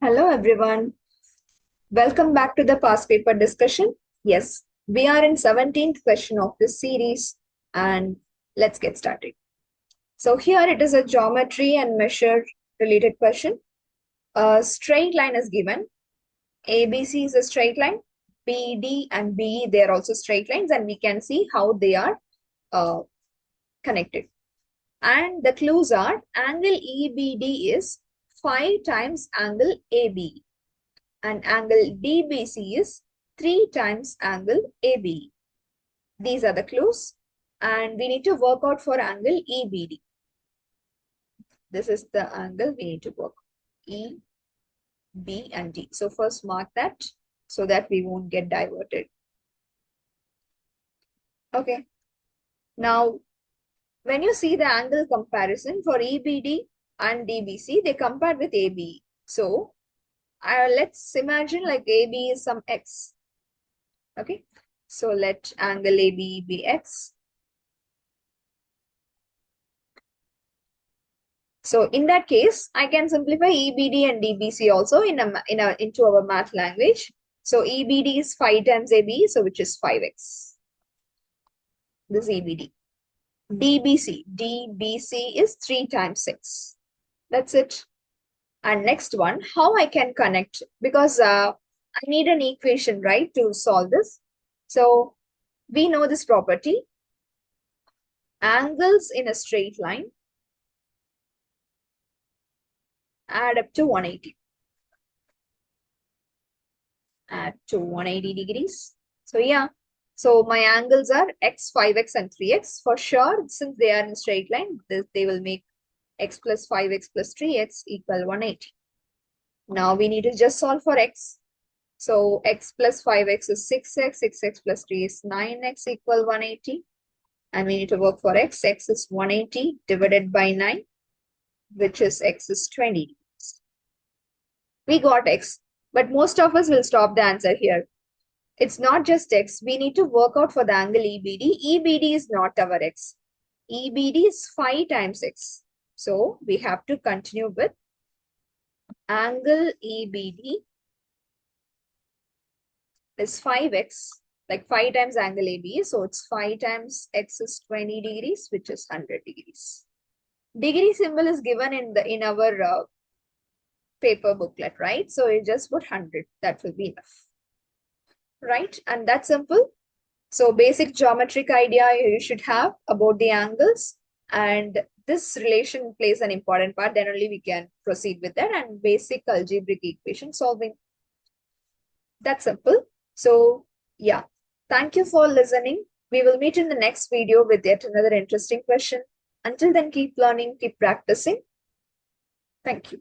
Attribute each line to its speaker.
Speaker 1: Hello everyone. Welcome back to the past paper discussion. Yes, we are in 17th question of this series and let's get started. So here it is a geometry and measure related question. A straight line is given. ABC is a straight line. BD and BE, they are also straight lines and we can see how they are connected. And the clues are angle EBD is 5 times angle ABE. And angle DBC is 3 times angle ABE. These are the clues. And we need to work out for angle EBD. This is the angle we need to work. E, B, and D. So first mark that so that we won't get diverted. Okay. Now, when you see the angle comparison for EBD and DBC, they compare with ABE. So, let's imagine like AB is some X. Okay. So let angle AB be X. So in that case, I can simplify EBD and DBC also into our math language. So EBD is 5 times AB, so which is 5x. This is EBD. DBC is 3 times 6. That's it. And next one, how I can connect, because I need an equation, right, to solve this. So we know this property. Angles in a straight line add up to 180. Add to 180 degrees. So yeah, so my angles are x, 5x and 3x. For sure, since they are in straight line, they will make x plus 5x plus 3x equal 180. Now we need to just solve for x. So x plus 5x is 6x, 6x plus 3 is 9x equal 180. And we need to work for x. X is 180 divided by 9, which is x is 20. We got x, but most of us will stop the answer here. It's not just x. We need to work out for the angle EBD. EBD is not our x. EBD is 5 times x. So we have to continue with angle EBD is 5x, like 5 times angle AB. So it's 5 times x is 20 degrees, which is 100 degrees. Degree symbol is given in our paper booklet, right? So you just put 100. That will be enough. Right? And that's simple. So basic geometric idea you should have about the angles, and this relation plays an important part. Then only we can proceed with that, and basic algebraic equation solving. That's simple. So yeah, thank you for listening. We will meet in the next video with yet another interesting question. Until then, keep learning, keep practicing. Thank you.